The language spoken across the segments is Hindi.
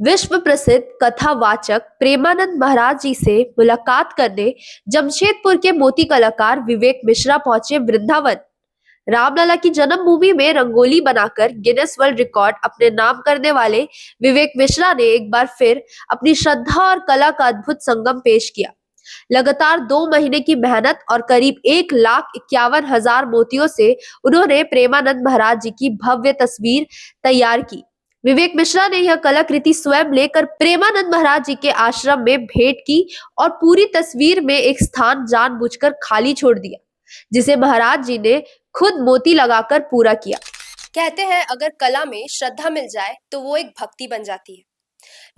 विश्व प्रसिद्ध कथावाचक प्रेमानंद महाराज जी से मुलाकात करने जमशेदपुर के मोती कलाकार विवेक मिश्रा पहुंचे वृंदावन। रामलला की जन्मभूमि में रंगोली बनाकर गिनेस वर्ल्ड रिकॉर्ड अपने नाम करने वाले विवेक मिश्रा ने एक बार फिर अपनी श्रद्धा और कला का अद्भुत संगम पेश किया। लगातार 2 महीने की मेहनत और करीब 1,51,000 मोतियों से उन्होंने प्रेमानंद महाराज जी की भव्य तस्वीर तैयार की। विवेक मिश्रा ने यह कलाकृति स्वयं लेकर प्रेमानंद महाराज जी के आश्रम में भेंट की और पूरी तस्वीर में एक स्थान जानबूझकर खाली छोड़ दिया, जिसे महाराज जी ने खुद मोती लगाकर पूरा किया। कहते हैं अगर कला में श्रद्धा मिल जाए तो वो एक भक्ति बन जाती है।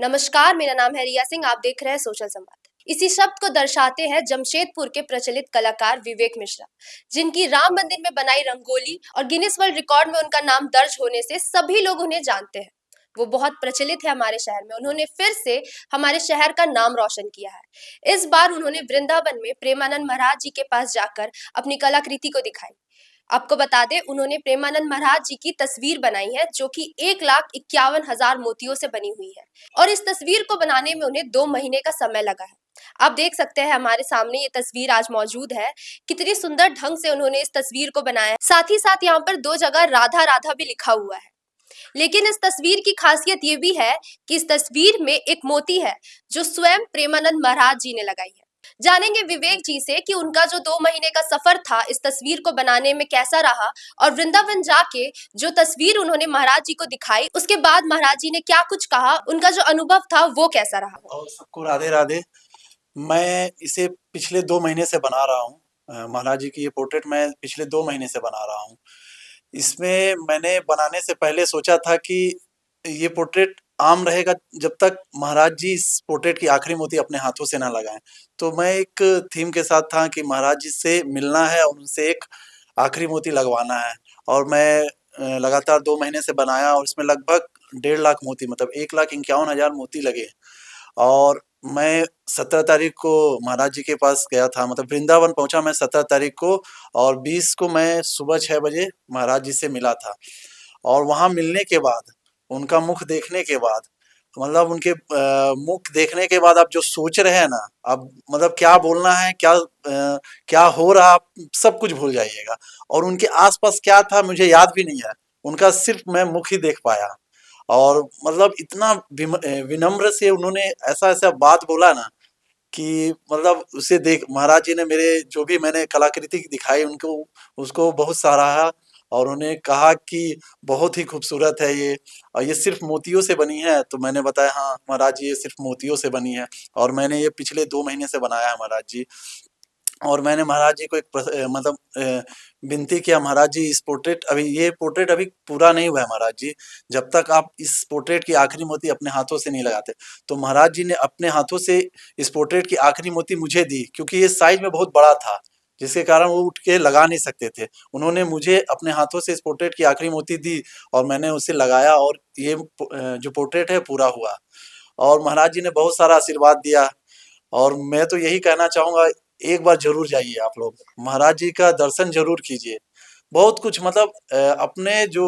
नमस्कार, मेरा नाम है रिया सिंह, आप देख रहे हैं सोशल संवाद। इसी शब्द को दर्शाते हैं जमशेदपुर के प्रचलित कलाकार विवेक मिश्रा, जिनकी राम मंदिर में बनाई रंगोली और गिनीज वर्ल्ड रिकॉर्ड में उनका नाम दर्ज होने से सभी लोग उन्हें जानते हैं। वो बहुत प्रचलित है हमारे शहर में। उन्होंने फिर से हमारे शहर का नाम रोशन किया है। इस बार उन्होंने वृंदावन में प्रेमानंद महाराज जी के पास जाकर अपनी कलाकृति को दिखाई। आपको बता दें, उन्होंने प्रेमानंद महाराज जी की तस्वीर बनाई है, जो कि 1,51,000 मोतियों से बनी हुई है और इस तस्वीर को बनाने में उन्हें 2 महीने का समय लगा है। आप देख सकते हैं हमारे सामने ये तस्वीर आज मौजूद है। कितनी सुंदर ढंग से उन्होंने इस तस्वीर को बनाया है। साथ ही साथ यहाँ पर 2 जगह राधा राधा भी लिखा हुआ है। लेकिन इस तस्वीर की खासियत ये भी है कि इस तस्वीर में एक मोती है जो स्वयं प्रेमानंद महाराज जी ने लगाई है। जानेंगे विवेक जी से कि उनका जो 2 महीने का सफर था इस तस्वीर को बनाने में कैसा रहा, और वृंदावन जाके जो तस्वीर उन्होंने महाराज जी को दिखाई उसके बाद महाराज जी ने क्या कुछ कहा, उनका जो अनुभव था वो कैसा रहा। और सबको राधे राधे। मैं इसे पिछले 2 महीने से बना रहा हूँ। महाराज जी की ये पोर्ट्रेट मैं पिछले 2 महीने से बना रहा हूँ। इसमें मैंने बनाने से पहले सोचा था कि ये पोर्ट्रेट आम रहेगा जब तक महाराज जी इस पोर्ट्रेट की आखिरी मोती अपने हाथों से ना लगाएं। तो मैं एक थीम के साथ था कि महाराज जी से मिलना है और उनसे एक आखिरी मोती लगवाना है। और मैं लगातार 2 महीने से बनाया और इसमें लगभग 1.5 लाख मोती, मतलब 1,51,000 मोती लगे। और मैं 17 तारीख को महाराज जी के पास गया था, मतलब वृंदावन पहुंचा मैं 17 तारीख को, और 20 को मैं सुबह 6 बजे महाराज जी से मिला था। और वहां मिलने के बाद, उनका मुख देखने के बाद, मतलब उनके मुख देखने के बाद आप जो सोच रहे हैं ना, अब मतलब क्या बोलना है, क्या हो रहा, आप सब कुछ भूल जाइएगा। और उनके आसपास क्या था मुझे याद भी नहीं है, उनका सिर्फ मैं मुख ही देख पाया। और मतलब इतना विनम्र से उन्होंने ऐसा ऐसा बात बोला ना कि मतलब उसे देख महाराज जी ने मेरे जो भी मैंने कलाकृति दिखाई उनको उसको बहुत सराहा। और उन्हें कहा कि बहुत ही खूबसूरत है ये, और ये सिर्फ मोतियों से बनी है। तो मैंने बताया हाँ महाराज जी ये सिर्फ मोतियों से बनी है, और मैंने ये पिछले 2 महीने से बनाया है महाराज जी। और मैंने महाराज जी को एक मतलब विनती किया, महाराज जी इस पोर्ट्रेट ये पोर्ट्रेट अभी पूरा नहीं हुआ है महाराज जी, जब तक आप इस पोर्ट्रेट की आखिरी मोती अपने हाथों से नहीं लगाते। तो महाराज जी ने अपने हाथों से इस पोर्ट्रेट की आखिरी मोती मुझे दी, क्योंकि ये साइज में बहुत बड़ा था जिसके कारण वो उठ के लगा नहीं सकते थे। उन्होंने मुझे अपने हाथों से इस पोर्ट्रेट की आखिरी मोती दी और मैंने उसे लगाया, और ये जो पोर्ट्रेट है पूरा हुआ। और महाराज जी ने बहुत सारा आशीर्वाद दिया। और मैं तो यही कहना चाहूंगा, एक बार जरूर जाइए आप लोग, महाराज जी का दर्शन जरूर कीजिए। बहुत कुछ मतलब अपने जो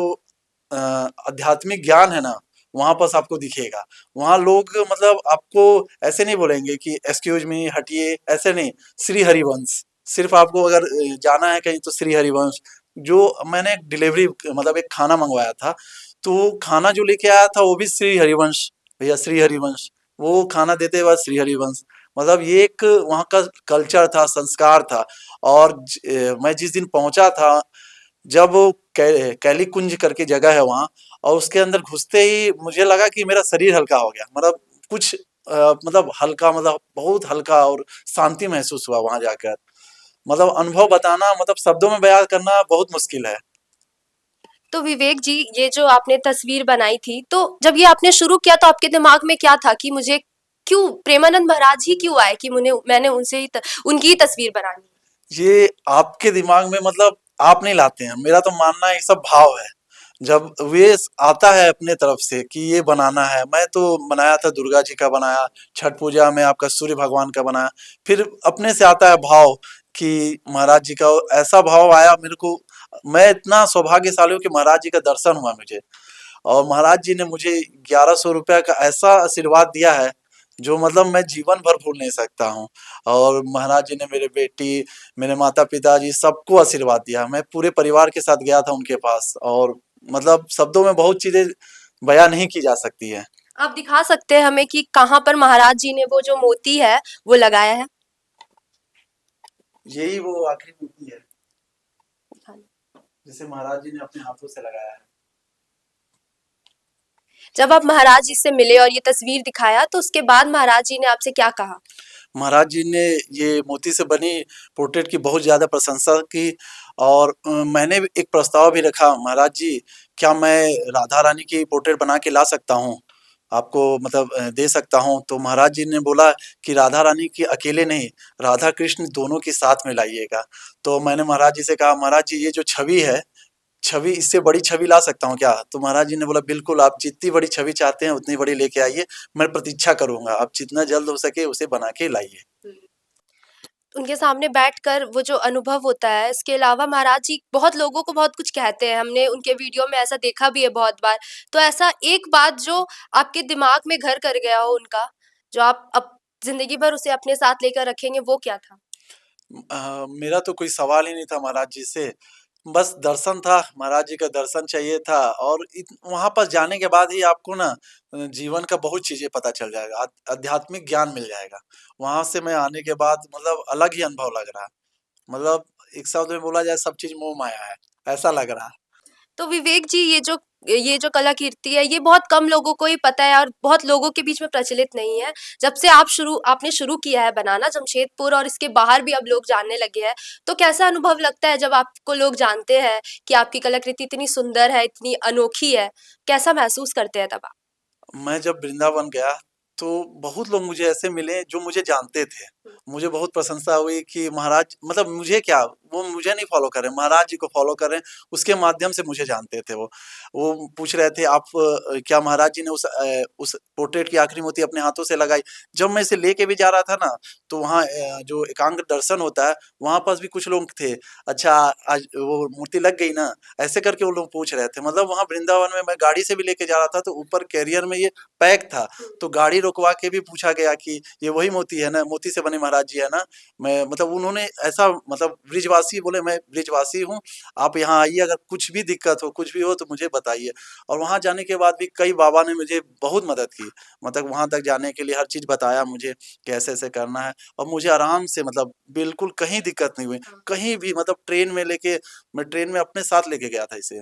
आध्यात्मिक ज्ञान है ना, वहां पर आपको दिखेगा। वहां लोग मतलब आपको ऐसे नहीं बोलेंगे कि एक्सक्यूज मी हटिए, ऐसे नहीं। श्री हरिवंश, सिर्फ आपको अगर जाना है कहीं तो श्री हरिवंश। जो मैंने एक डिलीवरी मतलब एक खाना मंगवाया था, तो खाना जो लेके आया था वो भी श्री हरिवंश, भैया श्री हरिवंश। वो खाना देते बाद श्री हरिवंश, मतलब ये एक वहाँ का कल्चर था, संस्कार था। और मैं जिस दिन पहुंचा था, जब वो कैली कुंज करके जगह है वहाँ, और उसके अंदर घुसते ही मुझे लगा कि मेरा शरीर हल्का हो गया। मतलब कुछ मतलब हल्का, मतलब बहुत हल्का, और शांति महसूस हुआ वहां जाकर। मतलब अनुभव बताना, मतलब शब्दों में बयान करना बहुत मुश्किल है। तो विवेक जी, ये जो आपने तस्वीर बनाई थी, तो जब ये आपने शुरू किया तो आपके दिमाग में क्या था कि मुझे क्यों प्रेमानंद महाराज ही क्यों आए कि मैंने उनसे ही उनकी ही तस्वीर बनानी। ये आपके दिमाग में मतलब आप नहीं लाते हैं, मेरा तो मानना है ये सब भाव है। जब वे आता है अपने तरफ से कि ये बनाना है, मैं तो बनाया था दुर्गा जी का बनाया, छठ पूजा में आपका सूर्य भगवान का बनाया। फिर अपने से आता है भाव कि महाराज जी का, ऐसा भाव आया मेरे को। मैं इतना सौभाग्यशाली हूँ कि महाराज जी का दर्शन हुआ मुझे। और महाराज जी ने मुझे 1100 रुपया का ऐसा आशीर्वाद दिया है जो मतलब मैं जीवन भर भूल नहीं सकता हूँ। और महाराज जी ने मेरे बेटी, मेरे माता पिताजी सबको आशीर्वाद दिया। मैं पूरे परिवार के साथ गया था उनके पास, और मतलब शब्दों में बहुत चीजें बयां नहीं की जा सकती है। आप दिखा सकते हैं हमें कि कहाँ पर महाराज जी ने वो जो मोती है वो लगाया है? यही वो आखिरी मूर्ति है जिसे महाराज जी ने अपने हाथों से लगाया है। जब आप महाराज जी से मिले और ये तस्वीर दिखाया तो उसके बाद महाराज जी ने आपसे क्या कहा? महाराज जी ने ये मोती से बनी पोर्ट्रेट की बहुत ज़्यादा प्रशंसा की, और मैंने भी एक प्रस्ताव भी रखा, महाराज जी क्या मैं राधा रानी की पोर्ट्रेट बना के ला सकता हूँ? आपको मतलब दे सकता हूँ? तो महाराज जी ने बोला कि राधा रानी की अकेले नहीं, राधा कृष्ण दोनों की साथ में लाइएगा। तो मैंने महाराज जी से कहा, महाराज जी ये जो छवि है, छवि इससे बड़ी छवि ला सकता हूँ क्या? तो महाराज जी ने बोला बिल्कुल, आप जितनी बड़ी छवि चाहते हैं उतनी बड़ी लेके आइए, मैं प्रतीक्षा करूँगा, आप जितना जल्द हो सके उसे बना के लाइए। उनके सामने बैठकर वो जो अनुभव होता है, इसके अलावा महाराज जी बहुत लोगों को बहुत कुछ कहते हैं, हमने उनके वीडियो में ऐसा देखा भी है बहुत बार। तो ऐसा एक बात जो आपके दिमाग में घर कर गया हो उनका, जो आप अब ज़िंदगी भर उसे अपने साथ लेकर रखेंगे, वो क्या था? मेरा तो कोई सवाल ही नहीं था महाराज जी से, बस दर्शन था, महाराज जी का दर्शन चाहिए था, और वहां पर जाने के बाद ही आपको ना जीवन का बहुत चीजें पता चल जाएगा, आध्यात्मिक ज्ञान मिल जाएगा। वहां से मैं आने के बाद मतलब अलग ही अनुभव लग रहा, मतलब एक शब्द में बोला जाए सब चीज मोह माया है, ऐसा लग रहा। तो विवेक जी, ये जो कलाकृति है, ये बहुत कम लोगों को ही पता है और बहुत लोगों के बीच में प्रचलित नहीं है। जब से आपने शुरू किया है बनाना जमशेदपुर और इसके बाहर भी अब लोग जानने लगे हैं, तो कैसा अनुभव लगता है जब आपको लोग जानते हैं कि आपकी कलाकृति इतनी सुंदर है, इतनी अनोखी है? कैसा महसूस करते हैं तब आप? मैं जब वृंदावन गया तो बहुत लोग मुझे ऐसे मिले जो मुझे जानते थे। मुझे बहुत प्रशंसा हुई कि महाराज मतलब मुझे क्या, वो मुझे नहीं फ़ॉलो कर रहे हैं, महाराज जी को फ़ॉलो कर रहे हैं, उसके माध्यम से मुझे जानते थे वो। वो पूछ रहे थे आप क्या महाराज जी ने उस पोर्ट्रेट की आखिरी मोती अपने हाथों से लगाई? जब मैं इसे लेके भी जा रहा था ना, तो वहाँ जो एकांत दर्शन होता है, वहाँ पास भी कुछ लोग थे। अच्छा, आज वो मूर्ति लग गई ना? ऐसे करके वो लोग पूछ रहे थे। मतलब वहाँ वृंदावन में मैं गाड़ी से भी लेके जा रहा था, तो ऊपर कैरियर में ये पैक था, तो गाड़ी रुकवा के भी पूछा गया कि ये वही मोती है ना? मोती से बने महाराज जी है ना? मैं मतलब उन्होंने ऐसा मतलब ब्रिजवासी बोले, मैं ब्रिजवासी हूँ, आप यहाँ आइए, अगर कुछ भी दिक्कत हो, कुछ भी हो तो मुझे बताइए। और वहाँ जाने के बाद भी कई बाबा ने मुझे बहुत मदद की। मतलब वहाँ तक जाने के लिए हर चीज़ बताया मुझे कि ऐसे-ऐसे करना है, और मुझे आराम से मतलब बिल्कुल कहीं दिक्कत नहीं हुई। कहीं भी मतलब मैं ट्रेन में अपने साथ लेके गया था इसे।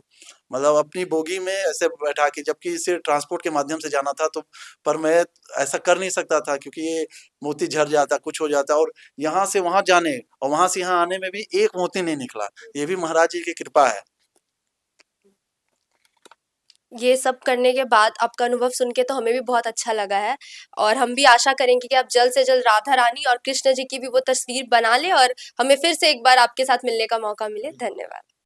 मतलब अपनी बोगी में ऐसे बैठा के, जबकि इसे ट्रांसपोर्ट के माध्यम से जाना था, तो पर मैं ऐसा कर नहीं सकता था क्योंकि ये मोती झड़ जाता, कुछ हो जाता, और यहाँ से वहाँ जाने और वहाँ से यहाँ आने में भी एक मोती नहीं निकला। ये भी महाराज जी की कृपा है। ये सब करने के बाद आपका अनुभव सुन के तो हमें भी बहुत अच्छा लगा है और हम भी आशा करेंगे कि आप जल्द से जल्द राधा रानी और कृष्ण जी की भी वो तस्वीर बना लें और हमें फिर से एक बार आपके साथ मिलने का मौका मिले। धन्यवाद।